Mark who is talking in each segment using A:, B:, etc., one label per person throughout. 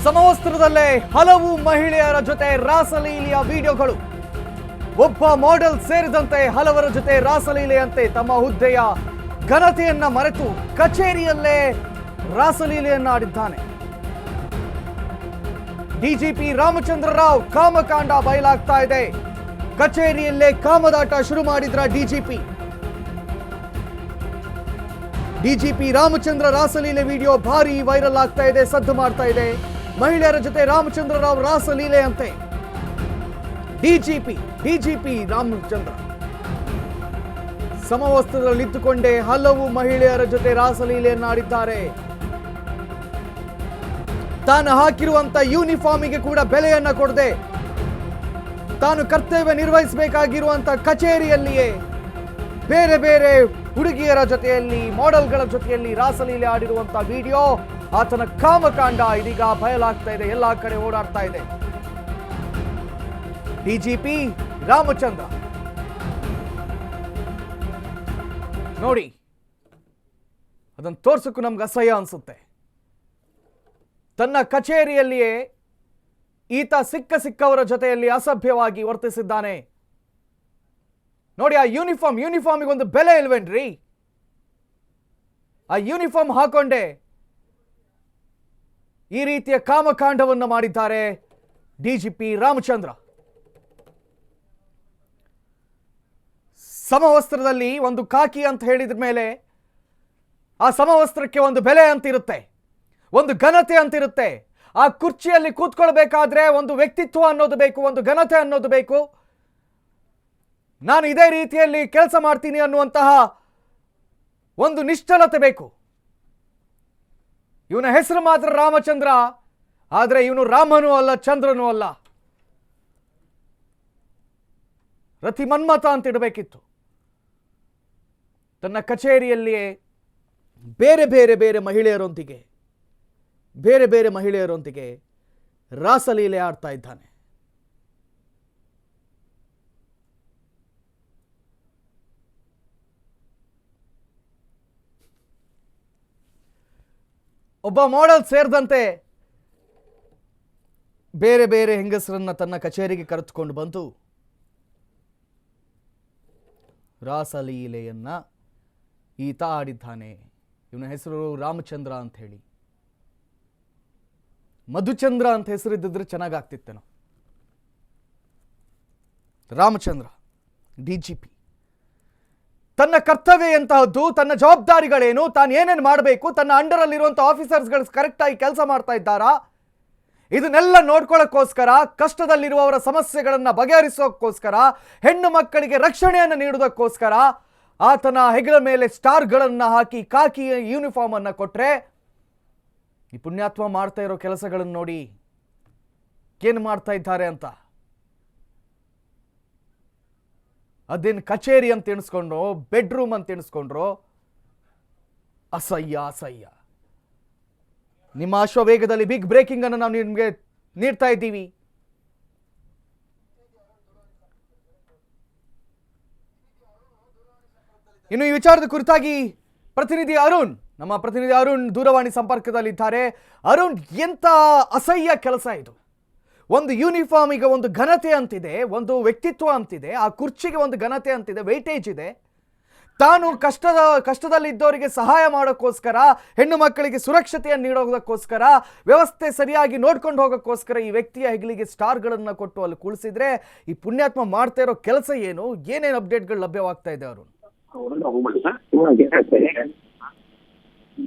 A: ಸಮವಸ್ತ್ರದಲ್ಲೇ ಹಲವು ಮಹಿಳೆಯರ ಜೊತೆ ರಾಸಲೀಲೆಯ ವಿಡಿಯೋಗಳು. ಒಬ್ಬ ಮಾಡೆಲ್ ಸೇರಿದಂತೆ ಹಲವರ ಜೊತೆ ರಾಸಲೀಲೆಯಂತೆ ತಮ್ಮ ಹುದ್ದೆಯ ಘನತೆಯನ್ನ ಮರೆತು ಕಚೇರಿಯಲ್ಲೇ ರಾಸಲೀಲೆಯನ್ನ ಆಡಿದ್ದಾನೆ. ಡಿಜಿಪಿ ರಾಮಚಂದ್ರ ರಾವ್ ಕಾಮಕಾಂಡ ಬಯಲಾಗ್ತಾ ಇದೆ. ಕಚೇರಿಯಲ್ಲೇ ಕಾಮದಾಟ ಶುರು ಮಾಡಿದ್ರ ಡಿಜಿಪಿ ರಾಮಚಂದ್ರ ರಾಸಲೀಲೆ ವಿಡಿಯೋ ಭಾರಿ ವೈರಲ್ ಆಗ್ತಾ ಇದೆ, ಸದ್ದು ಮಾಡ್ತಾ ಇದೆ. ಮಹಿಳೆಯರ ಜೊತೆ ರಾಮಚಂದ್ರ ರಾವ್ ರಾಸಲೀಲೆ ಅಂತೆ. ಡಿಜಿಪಿ ರಾಮಚಂದ್ರ ಸಮವಸ್ತ್ರದಲ್ಲಿದ್ದುಕೊಂಡೇ ಹಲವು ಮಹಿಳೆಯರ ಜೊತೆ ರಾಸಲೀಲೆಯನ್ನಾಡಿದ್ದಾರೆ. ತಾನು ಹಾಕಿರುವಂತ ಯೂನಿಫಾರ್ಮಿಗೆ ಕೂಡ ಬೆಲೆಯನ್ನ ಕೊಡದೆ ತಾನು ಕರ್ತವ್ಯ ನಿರ್ವಹಿಸಬೇಕಾಗಿರುವಂತ ಕಚೇರಿಯಲ್ಲಿಯೇ ಬೇರೆ ಬೇರೆ ಹುಡುಗಿಯರ ಜೊತೆಯಲ್ಲಿ ಮಾಡೆಲ್ಗಳ ಜೊತೆಯಲ್ಲಿ ರಾಸಲೀಲೆ ಆಡಿರುವಂತ ವಿಡಿಯೋ, ಆತನ ಕಾಮಕಾಂಡ ಇದೀಗ ಬಯಲಾಗ್ತಾ ಇದೆ, ಎಲ್ಲಾ ಕಡೆ ಓಡಾಡ್ತಾ ಇದೆ. ಡಿಜಿಪಿ ರಾಮಚಂದ್ರ ನೋಡಿ, ಅದನ್ನು ತೋರ್ಸಕ್ಕೂ ನಮ್ಗೆ ಅಸಹ್ಯ ಅನ್ಸುತ್ತೆ. ತನ್ನ ಕಚೇರಿಯಲ್ಲಿಯೇ ಈತ ಸಿಕ್ಕವರ ಜೊತೆಯಲ್ಲಿ ಅಸಭ್ಯವಾಗಿ ವರ್ತಿಸಿದ್ದಾನೆ. ನೋಡಿ, ಆ ಯೂನಿಫಾರ್ಮಿಗೆ ಒಂದು ಬೆಲೆ ಇಲ್ವೇನ್ರಿ? ಆ ಯೂನಿಫಾರ್ಮ್ ಹಾಕೊಂಡೆ ಈ ರೀತಿಯ ಕಾಮಕಾಂಡವನ್ನು ಮಾಡಿದ್ದಾರೆ ಡಿಜಿಪಿ ರಾಮಚಂದ್ರ. ಸಮವಸ್ತ್ರದಲ್ಲಿ ಒಂದು ಕಾಕಿ ಅಂತ ಹೇಳಿದ ಮೇಲೆ ಆ ಸಮವಸ್ತ್ರಕ್ಕೆ ಒಂದು ಬೆಲೆ ಅಂತಿರುತ್ತೆ, ಒಂದು ಘನತೆ ಅಂತಿರುತ್ತೆ. ಆ ಕುರ್ಚಿಯಲ್ಲಿ ಕೂತ್ಕೊಳ್ಬೇಕಾದ್ರೆ ಒಂದು ವ್ಯಕ್ತಿತ್ವ ಅನ್ನೋದು ಬೇಕು, ಒಂದು ಘನತೆ ಅನ್ನೋದು ಬೇಕು. ನಾನು ಇದೇ ರೀತಿಯಲ್ಲಿ ಕೆಲಸ ಮಾಡ್ತೀನಿ ಅನ್ನುವಂತಹ ಒಂದು ನಿಶ್ಚಲತೆ ಬೇಕು. ಇವನ ಹೆಸರು ಮಾತ್ರ ರಾಮಚಂದ್ರ, ಆದರೆ ಇವನು ರಾಮನೂ ಅಲ್ಲ, ಚಂದ್ರನೂ ಅಲ್ಲ. ರತಿ ಮನ್ಮಥ ಅಂತ ಇಡಬೇಕಿತ್ತು. ತನ್ನ ಕಚೇರಿಯಲ್ಲಿಯೇ ಬೇರೆ ಮಹಿಳೆಯರೊಂದಿಗೆ ರಾಸಲೀಲೆ ಆಡ್ತಾ ಇದ್ದಾನೆ. ಒಬ್ಬ ಮಾಡೆಲ್ ಸೇರಿದಂತೆ ಬೇರೆ ಹೆಂಗಸರನ್ನ ತನ್ನ ಕಚೇರಿಗೆ ಕರೆದುಕೊಂಡು ಬಂದು ರಾಸಲೀಲೆಯನ್ನ ಈತ ಆಡಿದ್ದಾನೆ. ಇವನ ಹೆಸರು ರಾಮಚಂದ್ರ ಅಂತ ಹೇಳಿ. ಮಧುಚಂದ್ರ ಅಂತ ಹೆಸರಿದ್ದಿದ್ರೆ ಚೆನ್ನಾಗಾಗ್ತಿತ್ತೇನೋ. ರಾಮಚಂದ್ರ ಡಿಜಿಪಿ ತನ್ನ ಕರ್ತವ್ಯ ಎಂತಹದ್ದು, ತನ್ನ ಜವಾಬ್ದಾರಿಗಳೇನು, ತಾನು ಏನೇನು ಮಾಡಬೇಕು, ತನ್ನ ಅಂಡರಲ್ಲಿರುವಂಥ ಆಫೀಸರ್ಸ್ಗಳು ಕರೆಕ್ಟಾಗಿ ಕೆಲಸ ಮಾಡ್ತಾ ಇದ್ದಾರಾ, ಇದನ್ನೆಲ್ಲ ನೋಡ್ಕೊಳ್ಳೋಕ್ಕೋಸ್ಕರ, ಕಷ್ಟದಲ್ಲಿರುವವರ ಸಮಸ್ಯೆಗಳನ್ನು ಬಗೆಹರಿಸೋಕ್ಕೋಸ್ಕರ, ಹೆಣ್ಣು ಮಕ್ಕಳಿಗೆ ರಕ್ಷಣೆಯನ್ನು ನೀಡುವುದಕ್ಕೋಸ್ಕರ ಆತನ ಹೆಗಲ ಮೇಲೆ ಸ್ಟಾರ್ಗಳನ್ನು ಹಾಕಿ ಕಾಕಿ ಯೂನಿಫಾರ್ಮ್ ಅನ್ನು ಕೊಟ್ಟರೆ, ಈ ಪುಣ್ಯಾತ್ಮ ಮಾಡ್ತಾ ಇರೋ ಕೆಲಸಗಳನ್ನು ನೋಡಿ ಏನು ಮಾಡ್ತಾ ಇದ್ದಾರೆ ಅಂತ. ಅದೇನು ಕಚೇರಿ ಅಂತ ಎಣಿಸ್ಕೊಂಡ್ರು, ಬೆಡ್ರೂಮ್ ಅಂತ ಎಣಿಸ್ಕೊಂಡ್ರು. ಅಸಹ್ಯ. ನಿಮ್ಮ ಅಶ್ವವೇಗದಲ್ಲಿ ಬಿಗ್ ಬ್ರೇಕಿಂಗ್ ಅನ್ನು ನಾವು ನಿಮಗೆ ನೀಡ್ತಾ ಇದ್ದೀವಿ. ಇನ್ನು ಈ ವಿಚಾರದ ಕುರಿತಾಗಿ ನಮ್ಮ ಪ್ರತಿನಿಧಿ ಅರುಣ್ ದೂರವಾಣಿ ಸಂಪರ್ಕದಲ್ಲಿದ್ದಾರೆ. ಅರುಣ್, ಎಂತ ಅಸಹ್ಯ ಕೆಲಸ ಇದು! ಒಂದು ಯೂನಿಫಾರ್ಮಿಗೆ ಒಂದು ಘನತೆ ಅಂತಿದೆ, ಒಂದು ವ್ಯಕ್ತಿತ್ವ ಅಂತಿದೆ, ಆ ಕುರ್ಚಿಗೆ ಒಂದು ಘನತೆ ಅಂತಿದೆ, ವೆಯ್ಟೇಜ್ ಇದೆ. ತಾನು ಕಷ್ಟದಲ್ಲಿದ್ದವರಿಗೆ ಸಹಾಯ ಮಾಡೋಕ್ಕೋಸ್ಕರ, ಹೆಣ್ಣು ಮಕ್ಕಳಿಗೆ ಸುರಕ್ಷತೆಯನ್ನು ನೀಡೋದಕ್ಕೋಸ್ಕರ, ವ್ಯವಸ್ಥೆ ಸರಿಯಾಗಿ ನೋಡ್ಕೊಂಡು ಹೋಗೋಕ್ಕೋಸ್ಕರ ಈ ವ್ಯಕ್ತಿಯ ಹೆಗಲಿಗೆ ಸ್ಟಾರ್ಗಳನ್ನು ಕೊಟ್ಟು ಅಲ್ಲಿ ಕುಳಿಸಿದ್ರೆ ಈ ಪುಣ್ಯಾತ್ಮ ಮಾಡ್ತಾ ಇರೋ ಕೆಲಸ ಏನು? ಏನೇನು ಅಪ್ಡೇಟ್ಗಳು ಲಭ್ಯವಾಗ್ತಾ ಇದೆ ಅರುಣ್?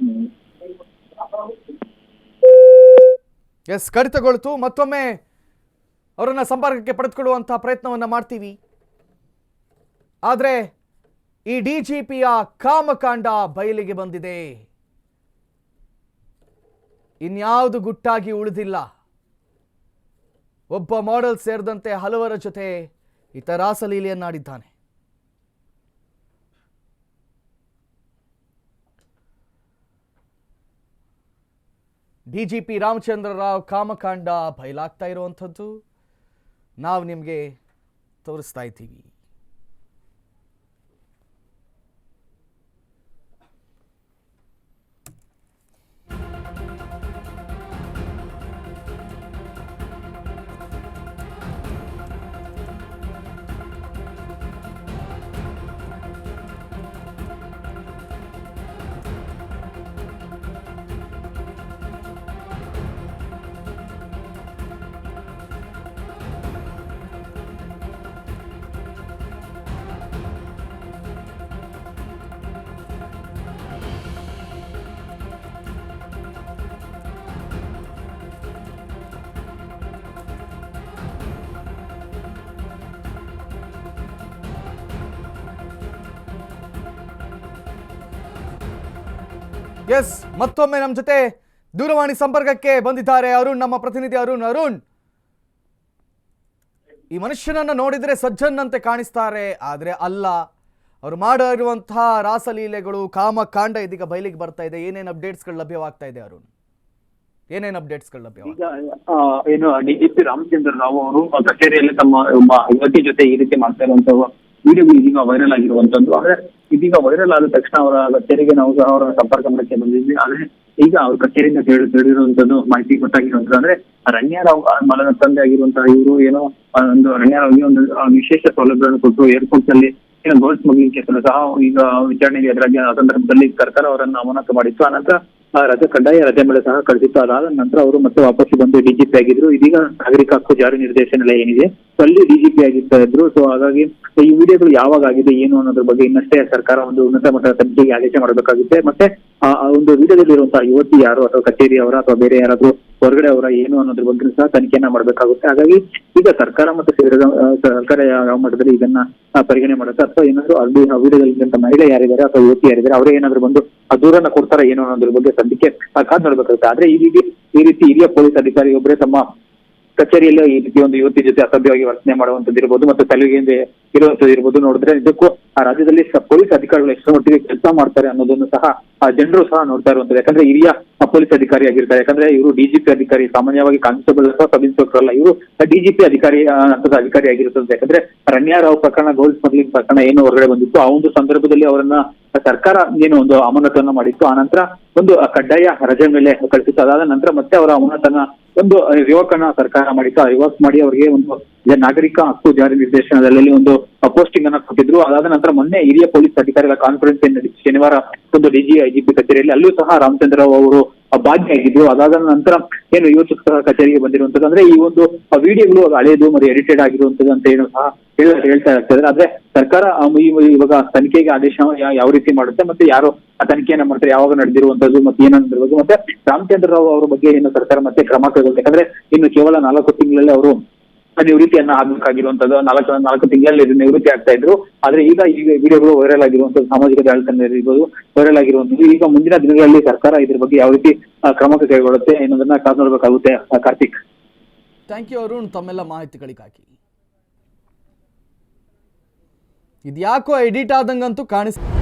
A: ಎಸ್, ಕಡಿತಗೊಳ್ತು. ಮತ್ತೊಮ್ಮೆ ಅವರನ್ನ ಸಂಪರ್ಕಕ್ಕೆ ಪಡೆದುಕೊಳ್ಳುವಂತಹ ಪ್ರಯತ್ನವನ್ನ ಮಾಡ್ತೀವಿ. ಆದರೆ ಈ ಡಿಜಿಪಿಯ ಕಾಮಕಾಂಡ ಬಯಲಿಗೆ ಬಂದಿದೆ. ಇನ್ಯಾವುದು ಗುಟ್ಟಾಗಿ ಉಳಿದಿಲ್ಲ. ಒಬ್ಬ ಮಾಡೆಲ್ ಸೇರಿದಂತೆ ಹಲವರ ಜೊತೆ ಈತ ರಾಸಲೀಲೆಯನ್ನಾಡಿದ್ದಾನೆ. ಡಿಜಿಪಿ ರಾಮಚಂದ್ರ ರಾವ್ ಕಾಮಕಾಂಡ ಬಯಲಾಗ್ತಾ ಇರುವಂಥದ್ದು ನಾವು ನಿಮಗೆ ತೋರಿಸ್ತಾ ಇದ್ದೀವಿ. ಎಸ್, ಮತ್ತೊಮ್ಮೆ ನಮ್ಮ ಜೊತೆ ದೂರವಾಣಿ ಸಂಪರ್ಕಕ್ಕೆ ಬಂದಿದ್ದಾರೆ ಅರುಣ್, ನಮ್ಮ ಪ್ರತಿನಿಧಿ ಅರುಣ್. ಅರುಣ್, ಈ ಮನುಷ್ಯನನ್ನು ನೋಡಿದರೆ ಸಜ್ಜನ್ನಂತೆ ಕಾಣಿಸ್ತಾರೆ, ಆದರೆ ಅಲ್ಲ. ಅವರು ಮಾಡಿರುವಂತಹ ರಾಸಲೀಲೆಗಳು, ಕಾಮಕಾಂಡ ಇದೀಗ ಬಯಲಿಗೆ ಬರ್ತಾ ಇದೆ. ಏನೇನು ಅಪ್ಡೇಟ್ಸ್ಗಳು ಲಭ್ಯವಾಗ್ತಾ ಇದೆ ಅರುಣ್? ಏನೇನು ಅಪ್ಡೇಟ್ಸ್ಗಳು ಲಭ್ಯವಾಗ್ತಾ ಇದೆ?
B: ಏನು ಡಿಜಿಪಿ ರಾಮಚಂದ್ರ ರಾವ್ ಅವರು ಕಚೇರಿಯಲ್ಲಿ ತಮ್ಮ ಒಬ್ಬ ಯುವತಿ ಜೊತೆ ಈ ರೀತಿ ಮಾಡ್ತಾ ಇರುವಂತಹ ವಿಡಿಯೋಗಳು ಇದೀಗ ವೈರಲ್ ಆಗಿರುವಂತದ್ದು. ಆದ್ರೆ ಇದೀಗ ವೈರಲ್ ಆದ ತಕ್ಷಣ ಅವರ ಕಚೇರಿಗೆ ನಾವು ಸಹ ಅವರ ಸಂಪರ್ಕ ಮಾಡಕ್ಕೆ ಬಂದಿದ್ವಿ. ಆದ್ರೆ ಈಗ ಅವ್ರ ಕಚೇರಿಯಿಂದ ತಿಳಿದಿರುವಂತದ್ದು ಮಾಹಿತಿ ಗೊತ್ತಾಗಿರುವಂತದ್ದು ಅಂದ್ರೆ ರಣ್ಯಾರಾವ್ ಮಲನ ತಂದೆ ಆಗಿರುವಂತಹ ಇವರು ಏನೋ ಒಂದು ರಣ್ಯಾರಾವ್ಗೆ ಒಂದು ವಿಶೇಷ ಸೌಲಭ್ಯವನ್ನು ಕೊಟ್ಟು ಏರ್ಪೋರ್ಟ್ ಅಲ್ಲಿ ಏನೋ ಗೋಲ್ಡ್ ಸ್ಮಗ್ಲಿಂಗ್ ಕೇಸನ್ನು ಸಹ ಈಗ ವಿಚಾರಣೆಗೆ ಎದುರಾಗಿ ಆ ಸಂದರ್ಭದಲ್ಲಿ ಸರ್ಕಾರ ಅವರನ್ನು ಅಮಾನತು ಮಾಡಿತ್ತು. ಆನಂತರ ಕಡ್ಡಾಯ ರಜೆ ಮೇಲೆ ಸಹ ಕಳಿಸಿತ್ತು. ಅದಾದ ನಂತರ ಅವರು ಮತ್ತೆ ವಾಪಸ್ ಬಂದು ಡಿಜಿಪಿ ಆಗಿದ್ರು. ಇದೀಗ ನಾಗರಿಕ ಹಕ್ಕು ಜಾರಿ ನಿರ್ದೇಶನಾಲಯ ಏನಿದೆ ಅಲ್ಲಿ ಡಿಜಿಪಿ ಆಗಿರ್ತಾ ಇದ್ರು. ಸೊ ಹಾಗಾಗಿ ಈ ವಿಡಿಯೋಗಳು ಯಾವಾಗ ಆಗಿದೆ ಏನು ಅನ್ನೋದ್ರ ಬಗ್ಗೆ ಇನ್ನಷ್ಟೇ ಸರ್ಕಾರ ಒಂದು ಉನ್ನತ ಮಟ್ಟದ ತನಿಖೆಗೆ ಆದೇಶ ಮಾಡಬೇಕಾಗುತ್ತೆ. ಮತ್ತೆ ಆ ಒಂದು ವಿಡಿಯೋದಲ್ಲಿ ಇರುವಂತಹ ಯುವತಿ ಯಾರು ಅಥವಾ ಕಚೇರಿ ಅವರ ಅಥವಾ ಬೇರೆ ಯಾರಾದ್ರೂ ಹೊರಗಡೆ ಅವರ ಏನು ಅನ್ನೋದ್ರ ಬಗ್ಗೆ ಸಹ ತನಿಖೆಯನ್ನ ಮಾಡಬೇಕಾಗುತ್ತೆ. ಹಾಗಾಗಿ ಈಗ ಸರ್ಕಾರ ಮತ್ತು ಸರ್ಕಾರ ಯಾವ ಮಟ್ಟದಲ್ಲಿ ಇದನ್ನ ಪರಿಗಣನೆ ಮಾಡುತ್ತೆ ಅಥವಾ ಏನಾದ್ರು ಅಲ್ಲಿ ವಿಡಿಯೋದಲ್ಲಿ ಮಹಿಳೆ ಯಾರಿದ್ದಾರೆ ಅಥವಾ ಯುವತಿ ಯಾರಿದ್ದಾರೆ ಅವರೇ ಏನಾದ್ರು ಬಂದು ದೂರನ್ನ ಕೊಡ್ತಾರ ಏನು ಅನ್ನೋದ್ರ ಬಗ್ಗೆ ಸದ್ಯಕ್ಕೆ ಕಾದ್ ನೋಡ್ಬೇಕಾಗುತ್ತೆ. ಆದ್ರೆ ಈ ರೀತಿ ಹಿರಿಯ ಪೊಲೀಸ್ ಅಧಿಕಾರಿಯೊಬ್ಬರೇ ತಮ್ಮ ಕಚೇರಿಯಲ್ಲಿ ಈ ರೀತಿ ಒಂದು ಯುವತಿ ಜೊತೆ ಅಸಭ್ಯವಾಗಿ ವರ್ತನೆ ಮಾಡುವಂತದ್ದು ಇರ್ಬೋದು ಮತ್ತೆ ತಲೆಗೆ ಇರುವಂತದ್ದು ಇರ್ಬೋದು. ನೋಡಿದ್ರೆ ಇದಕ್ಕೂ ಆ ರಾಜ್ಯದಲ್ಲಿ ಪೊಲೀಸ್ ಅಧಿಕಾರಿಗಳು ಎಷ್ಟು ಮಟ್ಟಿಗೆ ಕೆಲಸ ಮಾಡ್ತಾರೆ ಅನ್ನೋದನ್ನು ಸಹ ಜನರು ಸಹ ನೋಡ್ತಾ ಇರುವಂತದ್ದು. ಯಾಕಂದ್ರೆ ಹಿರಿಯ ಪೊಲೀಸ್ ಅಧಿಕಾರಿ ಆಗಿರ್ತಾರೆ. ಯಾಕಂದ್ರೆ ಇವರು ಡಿಜಿಪಿ ಅಧಿಕಾರಿ, ಸಾಮಾನ್ಯವಾಗಿ ಕಾನ್ಸ್ಟೇಬಲ್ ಅಥವಾ ಸಬ್ ಇನ್ಸ್ಪೆಕ್ಟರ್ ಅಲ್ಲ, ಇವರು ಡಿಜಿಪಿ ಹಂತದ ಅಧಿಕಾರಿ ಆಗಿರುತ್ತದೆ. ಯಾಕಂದ್ರೆ ರಣ್ಯಾರಾವ್ ಪ್ರಕರಣ, ಗೋಲ್ಡ್ ಸ್ಮಗ್ಲಿಂಗ್ ಪ್ರಕರಣ ಏನು ಹೊರಗಡೆ ಬಂದಿತ್ತು ಆ ಒಂದು ಸಂದರ್ಭದಲ್ಲಿ ಅವರನ್ನ ಸರ್ಕಾರ ಏನು ಒಂದು ಅಮಾನತನ್ನ ಮಾಡಿತ್ತು. ಆ ನಂತರ ಒಂದು ಕಡ್ಡಾಯ ರಜೆ ಮೇಲೆ ಕಳಿಸಿತ್ತು. ಅದಾದ ನಂತರ ಮತ್ತೆ ಅವರ ಅಮಾನತನ್ನ ಒಂದು ಯುವಕನ ಸರ್ಕಾರ ಮಾಡಿತ್ತು. ರಿವರ್ಸ್ ಮಾಡಿ ಅವರಿಗೆ ಒಂದು ನಾಗರಿಕ ಹಕ್ಕು ಜಾರಿ ನಿರ್ದೇಶನದಲ್ಲಿ ಒಂದು ಪೋಸ್ಟಿಂಗ್ ಅನ್ನ ಕೊಟ್ಟಿದ್ರು. ಅದಾದ ನಂತರ ಮೊನ್ನೆ ಹಿರಿಯ ಪೊಲೀಸ್ ಅಧಿಕಾರಿಗಳ ಕಾನ್ಫರೆನ್ಸ್ ನಡೆಸಿ ಶನಿವಾರ ಒಂದು ಐಜಿಪಿ ಕಚೇರಿಯಲ್ಲಿ ಅಲ್ಲೂ ಸಹ ರಾಮಚಂದ್ರ ರಾವ್ ಅವರು ಭಾಗಿಯಾಗಿದ್ರು. ಅದಾದ ನಂತರ ಏನು ಇವತ್ತು ಸಹ ಕಚೇರಿಗೆ ಬಂದಿರುವಂತದ್ದು ಅಂದ್ರೆ ಈ ಒಂದು ವಿಡಿಯೋಗಳು ಹಳೆಯದು ಮತ್ತು ಎಡಿಟೆಡ್ ಆಗಿರುವಂತದ್ದು ಅಂತ ಏನು ಸಹ ಹೇಳ್ತಾ ಇರ್ತಾರೆ. ಆದ್ರೆ ಸರ್ಕಾರ ಇವಾಗ ತನಿಖೆಗೆ ಆದೇಶ ಯಾವ ರೀತಿ ಮಾಡುತ್ತೆ ಮತ್ತೆ ಯಾರು ಆ ತನಿಖೆಯನ್ನ ಮಾಡ್ತಾರೆ, ಯಾವಾಗ ನಡೆದಿರುವಂತದ್ದು ಮತ್ತೆ ಏನಂದಿರ್ಬೋದು, ಮತ್ತೆ ರಾಮಚಂದ್ರ ರಾವ್ ಅವರ ಬಗ್ಗೆ ಏನು ಸರ್ಕಾರ ಮತ್ತೆ ಕ್ರಮ ಕೈಗೊಳ್ಳುತ್ತೆ. ಯಾಕಂದ್ರೆ ಇನ್ನು ಕೇವಲ 4 ತಿಂಗಳಲ್ಲಿ ಅವರು ನಿವೃತ್ತಿಯನ್ನ ಆಗ್ಬೇಕಾಗಿರುವಂತದ್ದು. 4 ತಿಂಗಳಲ್ಲಿ ನಿವೃತ್ತಿ ಆಗ್ತಾ ಇದ್ರು. ಆದ್ರೆ ಈಗ ವಿಡಿಯೋಗಳು ವೈರಲ್ ಆಗಿರುವಂತದ್ದು, ಸಾಮಾಜಿಕ ಜಾಲತಾಣ ಇರ್ಬೋದು ವೈರಲ್ ಆಗಿರುವಂತದ್ದು. ಈಗ ಮುಂದಿನ ದಿನಗಳಲ್ಲಿ ಸರ್ಕಾರ ಇದ್ರ ಬಗ್ಗೆ ಯಾವ ರೀತಿ ಕ್ರಮ ಕೈಗೊಳ್ಳುತ್ತೆ ಅನ್ನೋದನ್ನ ಕಾದು ನೋಡ್ಬೇಕಾಗುತ್ತೆ. ಕಾರ್ತಿಕ್,
A: ಥ್ಯಾಂಕ್ ಯು ಅರುಣ್ ತಮ್ಮೆಲ್ಲ ಮಾಹಿತಿಗಳಿಗಾಗಿ. ಇದ್ಯಾಕೋ ಎಡಿಟ್ ಆದಂಗಂತೂ ಕಾಣಿಸ್ತಾ